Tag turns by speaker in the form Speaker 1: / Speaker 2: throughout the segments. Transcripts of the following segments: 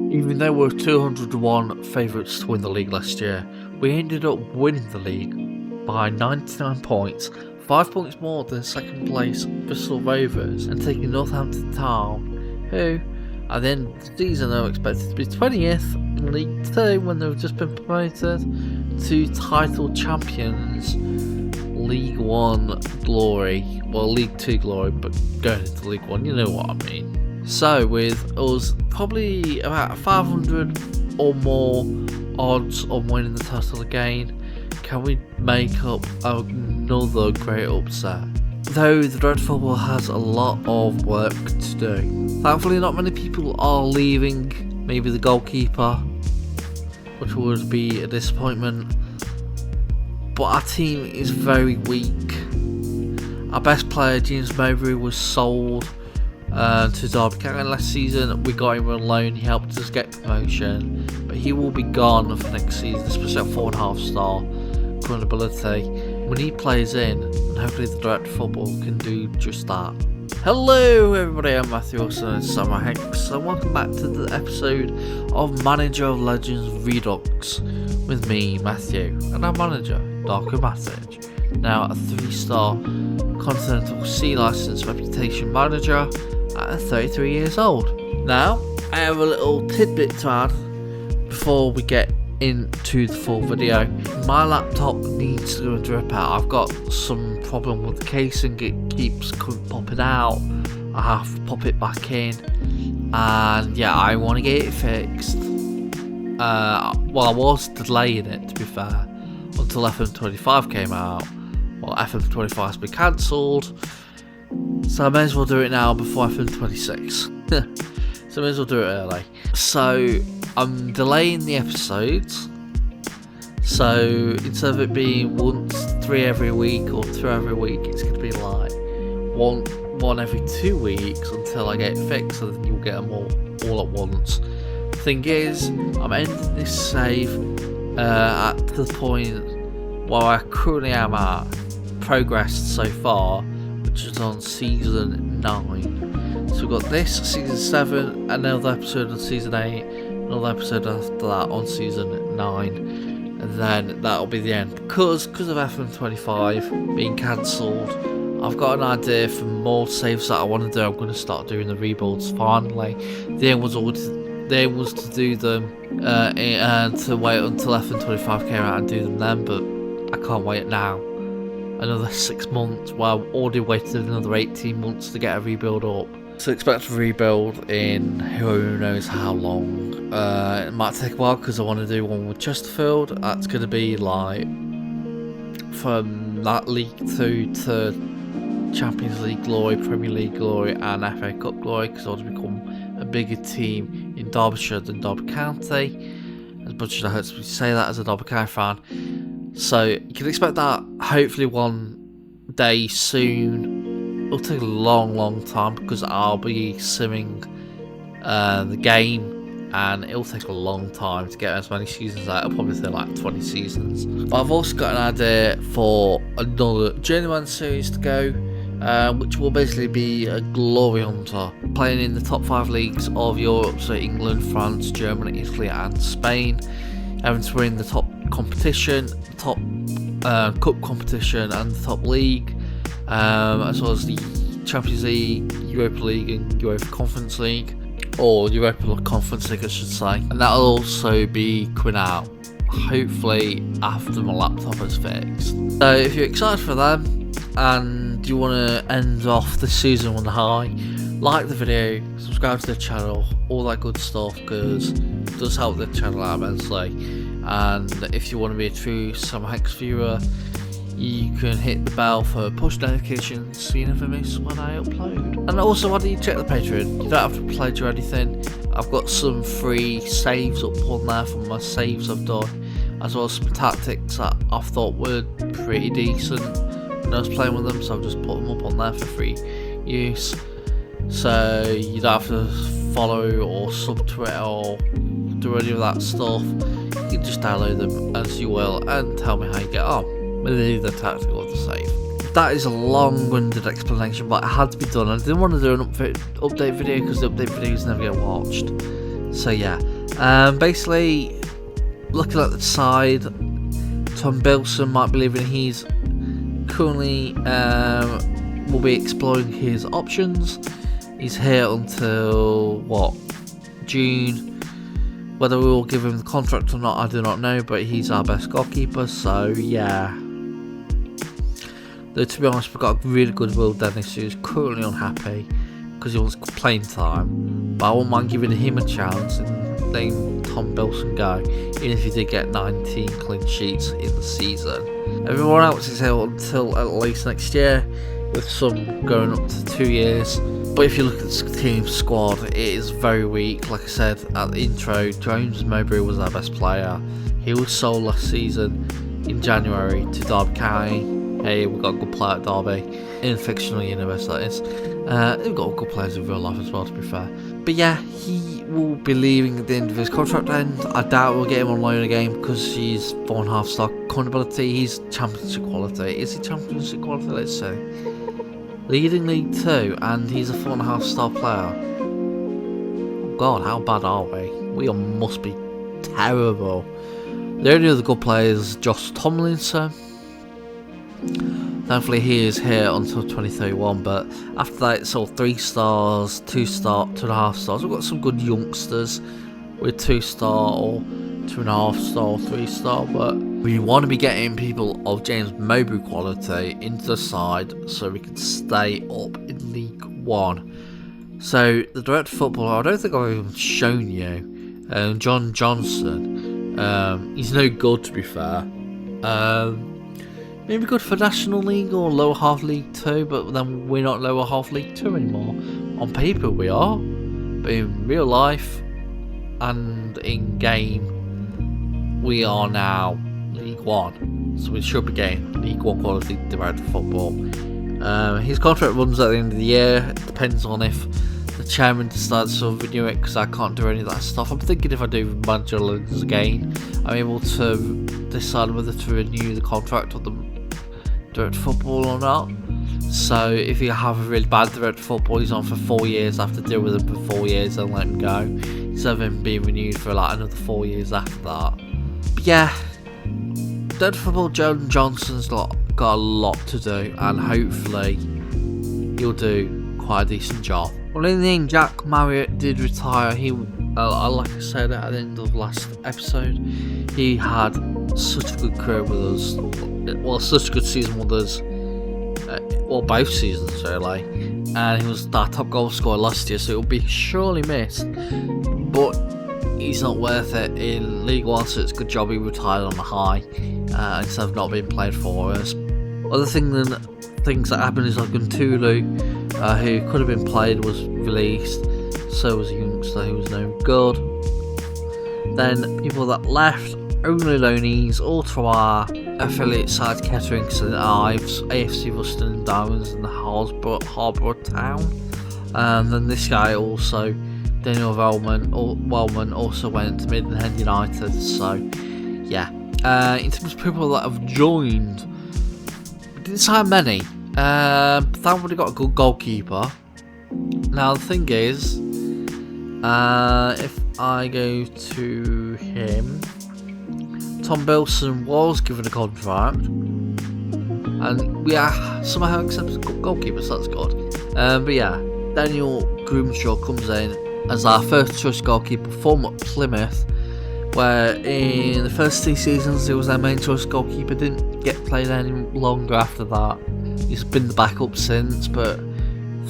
Speaker 1: Even though we were 201 favourites to win the league last year, we ended up winning the league by 99 points, 5 points more than second place Bristol Rovers, and taking Northampton Town, who at the end of the season are expected to be 20th in League 2 when they've just been promoted to title champions, League 1 glory, well League 2 glory, but going into League 1, you know what I mean. So with us probably about 500 or more odds on winning the title again, can we make up another great upset? Though the Dread Football has a lot of work to do. Thankfully not many people are leaving, maybe the goalkeeper, which would be a disappointment. But our team is very weak. Our best player, James Mowbray, was sold to Derby County last season. We got him on loan, he helped us get promotion, but he will be gone for next season, especially at 4.5 star current ability. We need players in, and hopefully the Direct Football can do just that. Hello everybody, I'm Matthew Wilson and Samurai Hex, and welcome back to the episode of Manager of Legends Redux with me, Matthew, and our manager, Darko Matic. Now a 3-star Continental C licence reputation manager at 33 years old. Now, I have a little tidbit to add before we get into the full video. My laptop needs to go and drip out. I've got some problem with the casing, it keeps popping out. I have to pop it back in, and yeah, I want to get it fixed. Well, I was delaying it, to be fair, until FM25 came out. Well, FM25 has been cancelled, so I may as well do it now before FM26. So I may as well do it early. So I'm delaying the episodes. So instead of it being once 3 every week or 2 every week, it's going to be like one every 2 weeks until I get it fixed, so then you'll get them all at once. Thing is, I'm ending this save at the point where I currently am at, progressed so far, which is on season 9. So we've got this, season 7, another episode on season 8, another episode after that on season 9, and then that'll be the end. Because of FM25 being cancelled, I've got an idea for more saves that I want to do. I'm going to start doing the rebuilds finally. The aim was to do them and to wait until FM25 came out and do them then, but I can't wait now. Another 6 months, while I've already waited another 18 months to get a rebuild up. So expect a rebuild in who knows how long. It might take a while because I want to do one with Chesterfield. That's going to be like from that League 2 to Champions League glory, Premier League glory and FA Cup glory, because I want to become a bigger team in Derbyshire than Derby County. As much as I hurt to say that as a Derby County fan. So you can expect that hopefully one day soon. It'll take a long time because I'll be simming the game, and it'll take a long time to get as many seasons out. It'll probably take like 20 seasons. But I've also got an idea for another journeyman series to go, which will basically be a glory hunter, playing in the top 5 leagues of Europe, so England, France, Germany, Italy and Spain, having to win the top competition, the top cup competition and the top league, as well as the Champions League, Europa League and Europa Conference League, or Europa Conference League I should say, and that'll also be coming out hopefully after my laptop is fixed. So if you're excited for them and you want to end off the season on a high, like the video, subscribe to the channel, all that good stuff, because it does help the channel out immensely. And if you want to be a true Samurai Hex viewer, you can hit the bell for push notifications so you never miss when I upload. And also, why do you check the Patreon? You don't have to pledge or anything. I've got some free saves up on there from my saves I've done, as well as some tactics that I thought were pretty decent when I was playing with them, so I've just put them up on there for free use. So you don't have to follow or sub to it or do any of that stuff. You can just download them as you will and tell me how you get on with either tactical or the save. That is a long-winded explanation, but it had to be done. I didn't want to do an update video because the update videos never get watched. So yeah, Basically, looking at the side, Tom Bilson might be leaving. He's currently will be exploring his options. He's here until June. Whether we will give him the contract or not, I do not know, but he's our best goalkeeper, so yeah. Though to be honest, we've got a really good Will Dennis who's currently unhappy because he wants playing time, but I won't mind giving him a chance and letting Tom Bilson go, even if he did get 19 clean sheets in the season. Everyone else is here until at least next year, with some going up to 2 years. But if you look at the team squad, it is very weak. Like I said at the intro, James Mowbray was our best player. He was sold last season in January to Derby County. Hey, we've got a good player at Derby, in a fictional universe that is. We've got good players in real life as well, to be fair. But yeah, he will be leaving at the end of his contract end. I doubt we'll get him on loan again because he's 4.5 star current ability. He's championship quality. Is he championship quality? Let's see. Leading League 2, and he's a 4.5 star player. Oh god, how bad are we? We must be terrible. The only other good player is Josh Tomlinson. Thankfully he is here until 2031, but after that it's all 3 stars, 2 star, 2.5 stars. We've got some good youngsters with 2 star or 2.5 star or 3 star, but we want to be getting people of James Mowbray quality into the side so we can stay up in League 1. So the director of football, I don't think I've even shown you, John Johnson. He's no good, to be fair. Maybe good for National League or Lower Half League 2, but then we're not Lower Half League 2 anymore. On paper we are, but in real life and in game we are now League 1. So we should be getting League 1 quality director of football. His contract runs at the end of the year. It depends on if the chairman decides to renew it, because I can't do any of that stuff. I'm thinking if I do manager loans again, I'm able to decide whether to renew the contract of the director of football or not. So if you have a really bad director of football, he's on for 4 years, I have to deal with him for 4 years and let him go, instead of him being renewed for like another 4 years after that. But yeah, director of football John Johnson's got a lot to do, and hopefully he'll do quite a decent job. Well, in the end, Jack Marriott did retire. He, like I said at the end of last episode, he had such a good career with us. Well, such a good season with us. Well, both seasons really. And he was our top goal scorer last year, so it'll be surely missed. But he's not worth it in League 1, so it's a good job he retired on a high instead of not being played for us. Other things that happened is like Guntulu, who could have been played, was released. So was a youngster who was no good. Then people that left, only loanees, all to our affiliate side, Kettering, St Ives, AFC Ruston and Diamonds, and the Harbour Town. And then this guy also, Daniel Wellman, also went to Maidenhead United. So yeah, in terms of people that have joined, we didn't sign many. Thankfully got a good goalkeeper. Now the thing is, if I go to him, Tom Bilson was given a contract, and we are somehow accepted goalkeeper, so that's good. But yeah, Daniel Grimshaw comes in as our first choice goalkeeper from Plymouth, where in the first 2 seasons he was our main choice goalkeeper, didn't get played any longer after that. He's been the backup since, but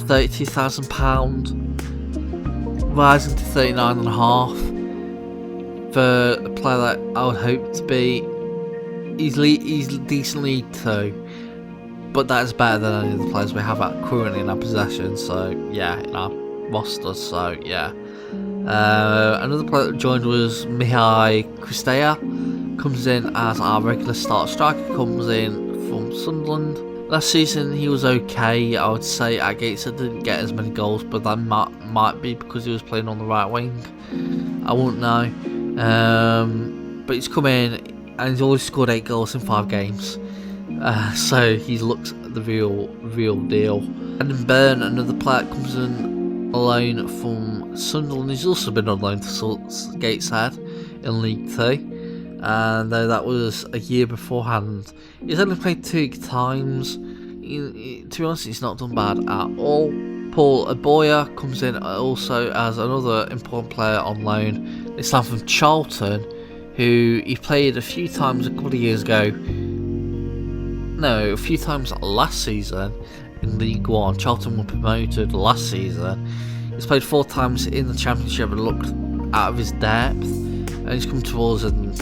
Speaker 1: £32,000, rising to 39.5 for a player that I would hope to be. He's decent League 2, but that is better than any of the players we have currently in our possession. So yeah, in our roster. So yeah, another player that joined was Mihai Cristea. Comes in as our regular start striker. Comes in from Sunderland. Last season he was okay, I would say. At Gateshead didn't get as many goals, but that might be because he was playing on the right wing. I wouldn't know. But he's come in and he's already scored 8 goals in 5 games. So he looks the real deal. And then Byrne, another player, comes in alone from Sunderland. He's also been on loan to Gateshead in League 2. And though that was a year beforehand, he's only played 2 times. To be honest, he's not done bad at all. Paul Aboya comes in also as another important player on loan. This time from Charlton, who he played a few times a couple of years ago. No, a few times last season in League 1. Charlton were promoted last season. He's played 4 times in the Championship and looked out of his depth. And he's come towards and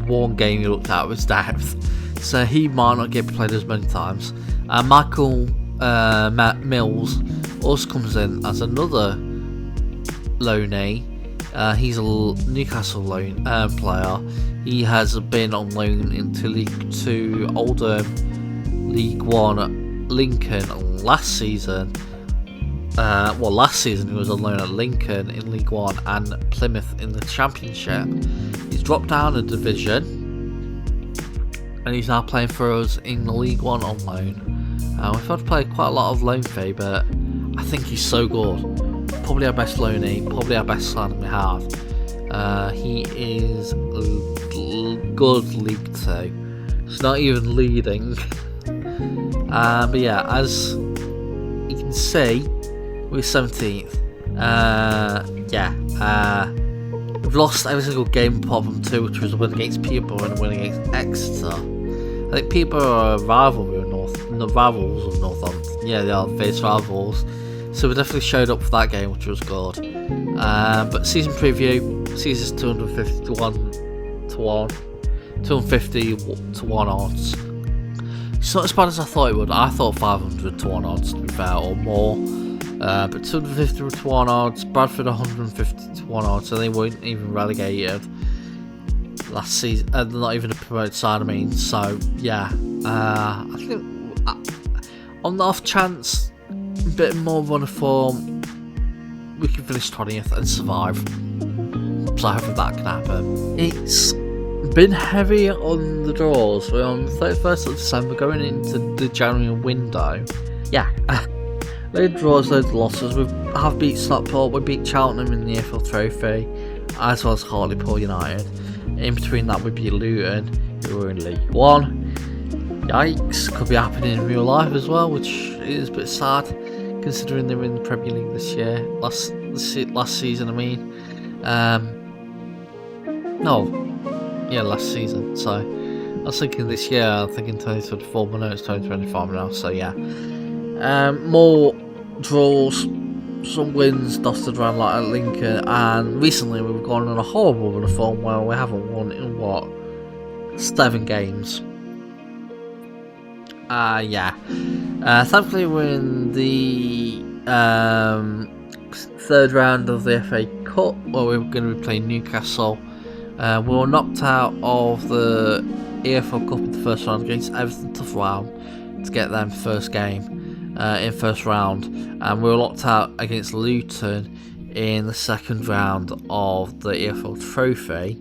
Speaker 1: one game he looked out of his depth, so he might not get played as many times. Michael Mills also comes in as another loanee. He's a Newcastle loan player. He has been on loan into League 2, Oldham, League 1, Lincoln last season. Last season he was on loan at Lincoln in League 1 and Plymouth in the Championship. He's dropped down a division and he's now playing for us in the League 1 on loan. We've had to play quite a lot of loan fee, but I think he's so good. Probably our best loanee, probably our best signing we have. He is good League 2. It's not even leading. But yeah, as you can see, we're 17th. We've lost every single game apart from 2, which was a win against Peterborough and a win against Exeter. I think Peterborough are a rivalry of rivals of Northampton. Yeah, they are fierce rivals. So we definitely showed up for that game, which was good. But season preview, season's 250 to 1, 250 to 1 odds. It's not as bad as I thought it would. I thought 500 to 1 odds, to be fair, or more. But 250 to 1 odds, Bradford 150 to 1 odds, so they weren't even relegated last season. They're not even a promoted side, I mean. So yeah, I think on the off chance, a bit more run of form, we can finish 20th and survive. So hopefully that can happen. It's been heavy on the draws. We're on the 31st of December, going into the January window. Yeah. Loads of draws, loads of losses. We have beat Stockport, we beat Cheltenham in the EFL Trophy, as well as Hartlepool United. In between that, we beat Luton, who were in League 1. Yikes, could be happening in real life as well, which is a bit sad, considering they were in the Premier League this year. Last season, I mean. Last season. So, I was thinking this year, I'm thinking 2024, but no, it's 2025 now, so yeah. More draws, some wins dusted around like at Lincoln, and recently we've gone on a horrible run of form where we haven't won in 7 games. Thankfully we're in the 3rd round of the FA Cup, where we're going to be playing Newcastle. We were knocked out of the EFL Cup in the 1st round against Everton. Tough round to get them first game. In 1st round, and we were locked out against Luton in the 2nd round of the EFL Trophy.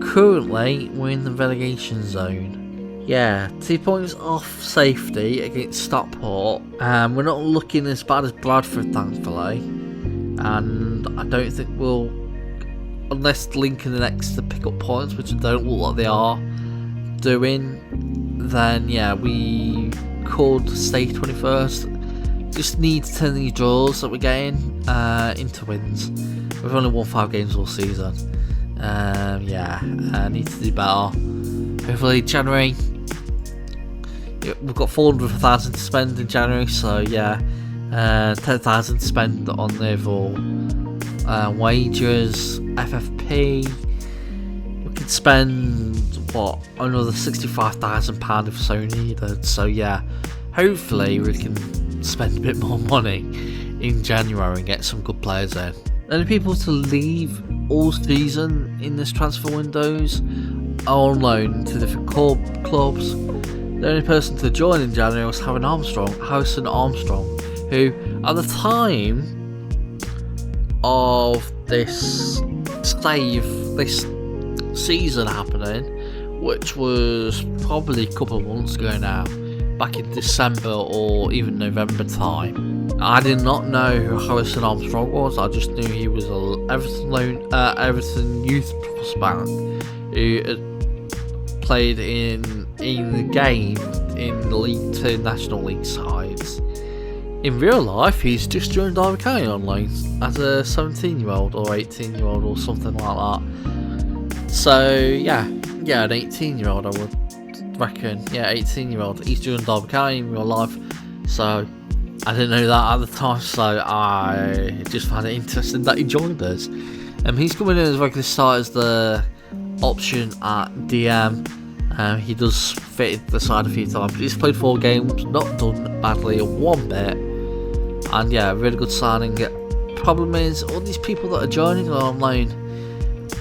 Speaker 1: Currently, we're in the relegation zone. Yeah, 2 points off safety against Stockport. We're not looking as bad as Bradford, thankfully, and I don't think we'll, unless Lincoln and Exeter pick up points, which I don't look like they are doing, then yeah, we could stay 21st. Just need to turn these draws that we're getting into wins. We've only won 5 games all season. Need to do better. Hopefully January, we've got 400,000 to spend in January, so yeah, 10,000 to spend on the overall wages, FFP. We could spend another £65,000 if so needed. So yeah, hopefully we can spend a bit more money in January and get some good players in. The only people to leave all season in this transfer windows are on loan to different clubs. The only person to join in January was Harrison Armstrong, who at the time of this season happening, which was probably a couple of months ago now, back in December or even November time, I did not know who Harrison Armstrong was. I just knew he was a Everton youth prospect who had played in the game in the League 2 National League sides. In real life, he's just joined Derby County on loan as a 17-year-old or 18-year-old or something like that. So yeah, an 18-year-old I would reckon. Yeah, 18-year-old. He's joined Derby County in real life. So I didn't know that at the time, so I just found it interesting that he joined us. He's coming in as regular start as the option at DM. He does fit the side a few times. He's played 4 games, not done badly one bit, and yeah, really good signing. Problem is, all these people that are joining are on loan,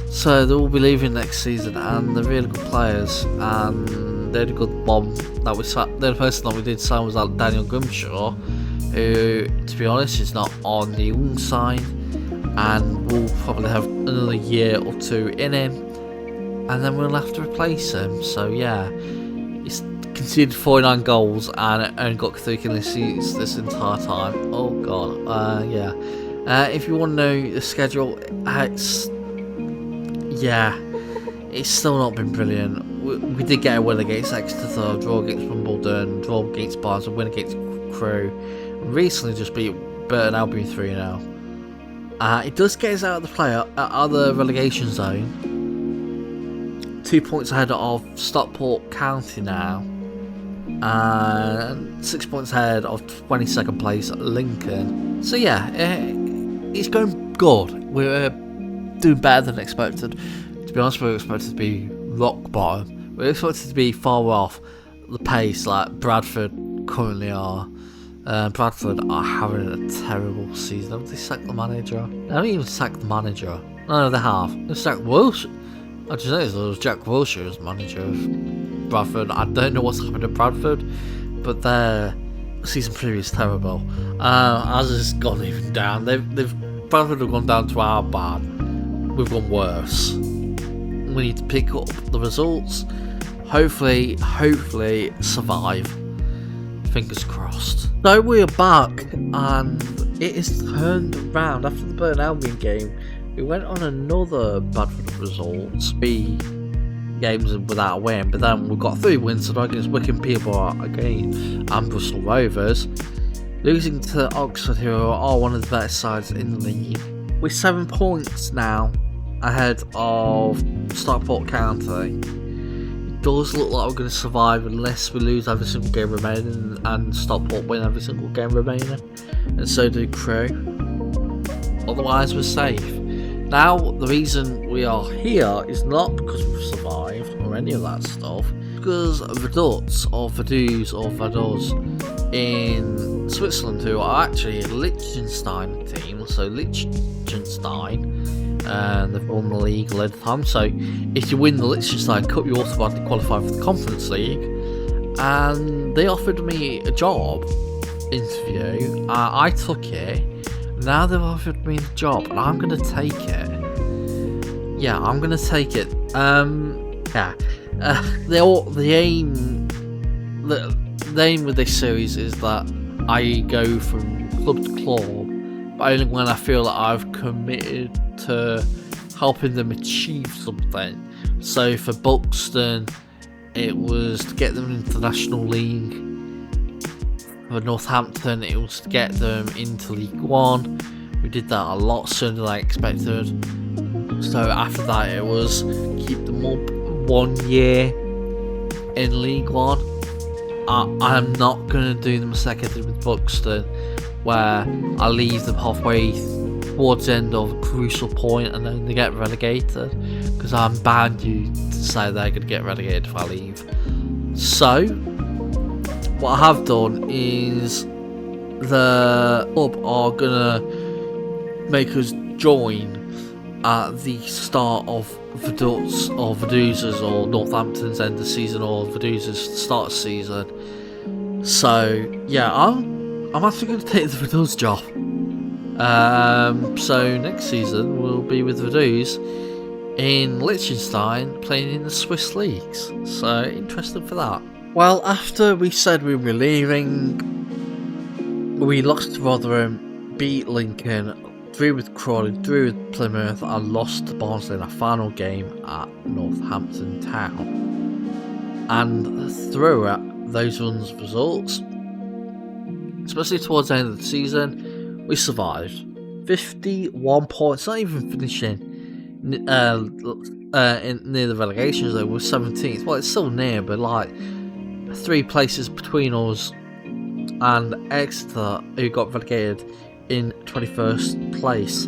Speaker 1: so they will be leaving next season, and they're really good players. And they're the good bomb that the person that we did sign was Daniel Grimshaw, who, to be honest, is not on the young side, and will probably have another year or 2 in him, and then we'll have to replace him. So yeah, he's conceded 49 goals and only got 3 clean sheets this entire time. Oh god, yeah. If you want to know the schedule, it's still not been brilliant. We did get a win against Exeter, draw against Wimbledon, draw against Barnes, and win against Crewe. Recently just beat Burton Albion 3-0. It does get us out of the relegation zone. 2 points ahead of Stockport County now, and 6 points ahead of 22nd place Lincoln. So yeah, it's going good. We're doing better than expected. To be honest, we were expected to be rock bottom. We were expected to be far off the pace like Bradford currently are. Bradford are having a terrible season. Have they sacked the manager? They haven't even sacked the manager. No, they have. They sacked Wilshire. I just noticed there was Jack Wilshire as manager of Bradford. I don't know what's happened to Bradford, but their season preview is terrible. As has gone even down. Bradford have gone down to our bad. We've gone worse. We need to pick up the results. Hopefully survive. Fingers crossed. So we're back, and it is turned around after the Burton Albion game. We went on another Bradford result, 3 games without a win, but then we got 3 wins against Wycombe, Peterborough again, and Bristol Rovers, losing to Oxford, who are one of the better sides in the league. We're 7 points now ahead of Stockport County. Does look like we're going to survive unless we lose every single game remaining and Stockport win every single game remaining, and so do Crewe. Otherwise we're safe. Now the reason we are here is not because we've survived or any of that stuff, because Vaduz in Switzerland, who are actually a Liechtenstein team, so Liechtenstein, and they've won the league a lot of time. So if you win the Liechtenstein Cup, you automatically qualify for the Conference League. And they offered me a job interview. I took it. Now they've offered me the job, and I'm gonna take it. Yeah, I'm gonna take it. The aim with this series is that I go from club to club, but only when I feel that I've committed to helping them achieve something. So for Buxton, it was to get them into the National League. For Northampton, it was to get them into League One. We did that a lot sooner than I expected. So after that, it was keep them up 1 year in League One. I'm not going to do the mistake I did with Buxton, where I leave them halfway towards the end of a crucial point and then they get relegated, because I'm bound to say they're going to get relegated if I leave. So what I have done is the club are going to make us join at the start of Vaduz's or Northampton's end of season, or Vaduz's start of season. So yeah, I'm actually going to take the Vaduz job. So next season we'll be with Vaduz in Liechtenstein, playing in the Swiss leagues. So interested for that. Well, after we said we were leaving, We lost to Rotherham, beat Lincoln, drew with Crawley, drew with Plymouth, and lost to Barnsley in a final game at Northampton Town. And through those runs of results, especially towards the end of the season, we survived. 51 points, not even finishing near the relegation zone. We're 17th. Well, it's still near, but like 3 places between us and Exeter, who got relegated in 21st place.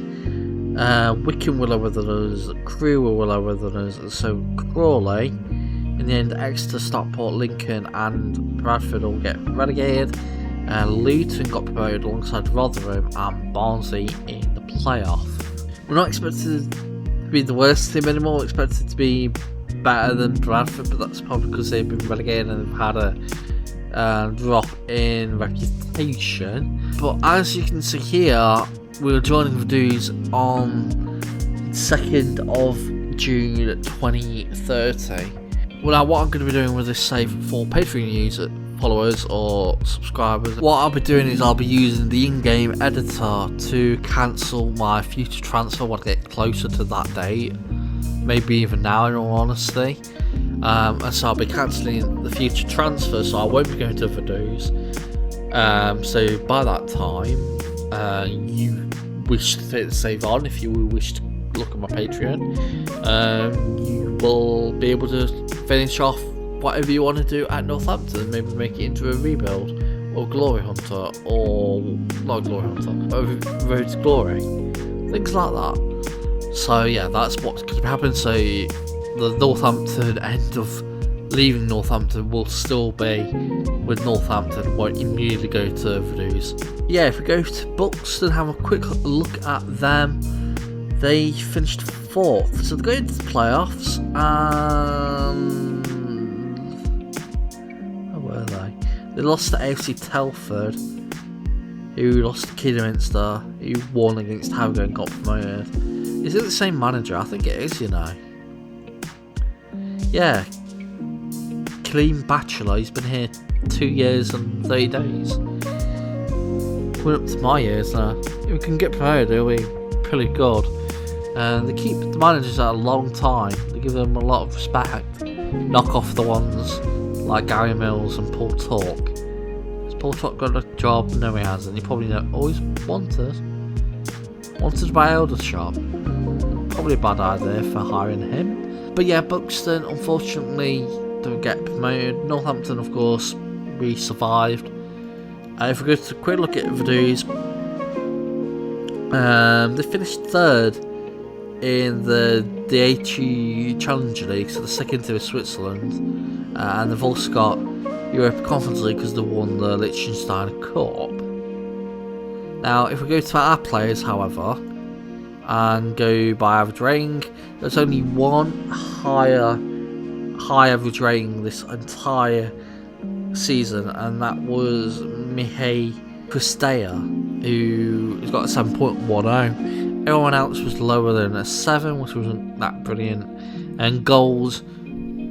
Speaker 1: Wycombe were lower than us, Crewe were lower than us, and so Crawley, in the end, Exeter, Stockport, Lincoln, and Bradford all get relegated. Luton got promoted alongside Rotherham and Barnsley in the playoff. We're not expected to be the worst team anymore, we're expected to be better than Bradford, but that's probably because they've been relegated and they've had a drop in reputation. But as you can see here, we're joining the dudes on 2nd of June 2030. Well, now what I'm going to be doing with this save for Patreon user followers or subscribers, what I'll be doing is I'll be using the in-game editor to cancel my future transfer when I get closer to that date, maybe even now in all honesty. And so I'll be cancelling the future transfer, so I won't be going to other dues. So by that time, you wish to take the save on, if you wish to look at my Patreon, you will be able to finish off whatever you want to do at Northampton, maybe make it into a rebuild, or Glory Hunter, or not Glory Hunter, or Road to Glory, things like that. So yeah, that's what's going to happen. So the Northampton end of leaving Northampton will still be with Northampton, won't immediately go to Overdues. Yeah, if we go to Buxton, have a quick look at them. They finished 4th, so they're going to the playoffs, and where were they? They lost to AFC Telford, who lost to Kidderminster, who won against Harrow and got promoted. Is it the same manager? I think it is, you know. Yeah, Clean Bachelor, he's been here 2 years and 30 days. Coming up to my years now. If we can get promoted, it'll be pretty good. And they keep the managers at a long time. They give them a lot of respect. Knock off the ones like Gary Mills and Paul Talk. Has Paul Talk got a job? No, he hasn't. He probably always wanted by Eldershot. Probably a bad idea for hiring him. But yeah, Buxton unfortunately don't get promoted. Northampton, of course, we survived. If we go to a quick look at the dues, they finished 3rd in the DHU Challenger League, so the second tier of Switzerland, and they've also got Europa Conference League because they won the Liechtenstein Cup. Now, if we go to our players, however, and go by average rating, there's only one high average rating this entire season, and that was Mihai Cristea, who has got a 7.10. Everyone else was lower than a 7, which wasn't that brilliant. And goals,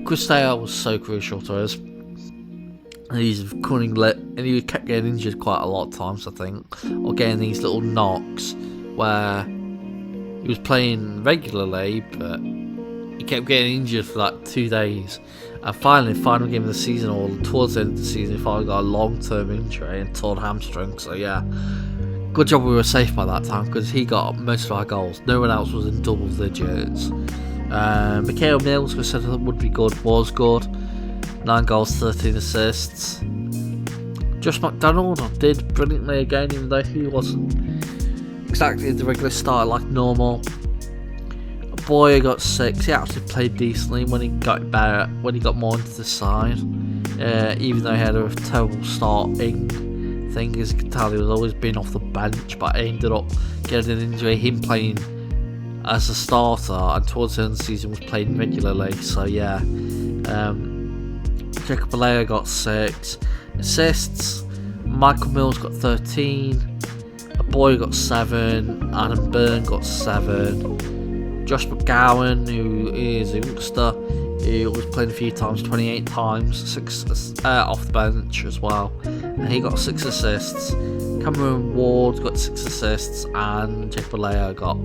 Speaker 1: Cristea was so crucial to us. And he's cunning, and he kept getting injured quite a lot of times, I think, or getting these little knocks where he was playing regularly, but he kept getting injured for like 2 days. And finally, final game of the season, or towards the end of the season, he finally got a long-term injury and torn hamstring. So yeah, good job we were safe by that time, because he got most of our goals. No one else was in double digits. Mikhail Mills, who said that would be good, was good. 9 goals, 13 assists. Josh McDonald did brilliantly again, even though he wasn't exactly the regular starter like normal. Boyer got 6. He actually played decently when he got better, when he got more into the side. Even though he had a terrible starting thing, as you can tell, he was always being off the bench, but he ended up getting an injury. Him playing as a starter, and towards the end of the season was playing regularly. So yeah, Jacob Balea got 6 assists. Michael Mills got 13. Boyer got 7. Adam Byrne got 7. Josh McGowan, who is a youngster, who was playing a few times, 28 times, 6 off the bench as well, and he got 6 assists. Cameron Ward got 6 assists, and Jake Vallejo got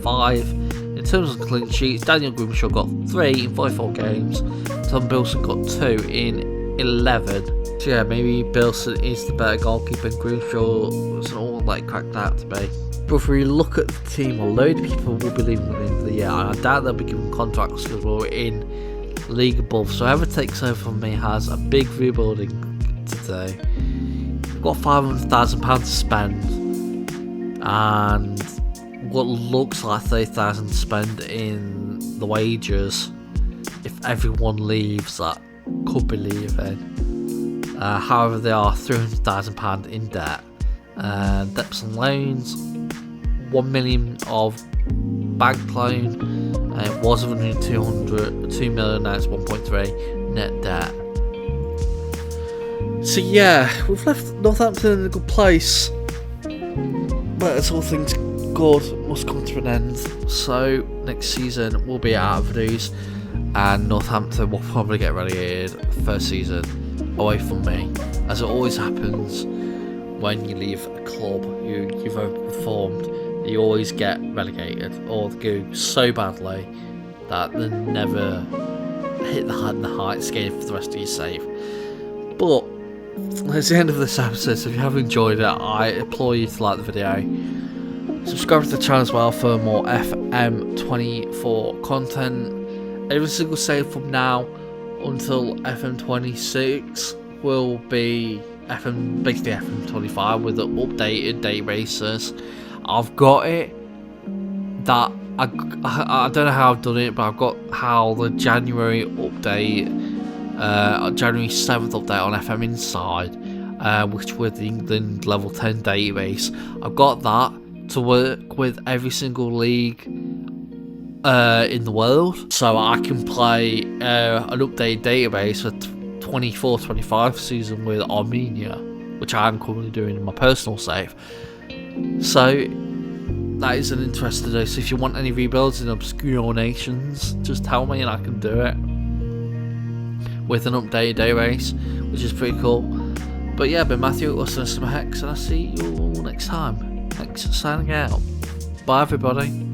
Speaker 1: 5. In terms of clean sheets, Daniel Grimshaw got 3 in 44 games. Tom Bilson got 2 in 11. So yeah, maybe Bilson is the better goalkeeper and Grimshaw wasn't all like cracked out to be. But if we look at the team, a load of people will be leaving at the end of the year, and I doubt they'll be given contracts because we're in league above. So whoever takes over from me has a big rebuilding to do. We've got £500,000 to spend, and what looks like £30,000 to spend in the wages. If everyone leaves, that could be leaving. However, they are £300,000 in debt. Debts and loans, 1 million of bank loan. It was originally 2 million, now it's 1.3 net debt. So yeah, we've left Northampton in a good place, but as all things good must come to an end. So next season we'll be out of news, and Northampton will probably get relegated first season away from me, as it always happens when you leave a club you've overperformed. You always get relegated, or they go so badly that they never hit the heights again for the rest of your save. But that's the end of this episode, so if you have enjoyed it, I implore you to like the video. Subscribe to the channel as well for more FM24 content. Every single save from now until FM26 will be basically FM25 with the updated databases. I've got it that I don't know how I've done it, but I've got how the January update, January 7th update on FM Inside, which with the England level 10 database. I've got that to work with every single league in the world, so I can play an updated database for 24-25 season with Armenia, which I am currently doing in my personal save. So that is an interest to do. So if you want any rebuilds in obscure nations, just tell me and I can do it with an updated database, which is pretty cool. But yeah, I've been Matthew, listening to some Hex, and I'll see you all next time. Thanks for signing out. Bye everybody.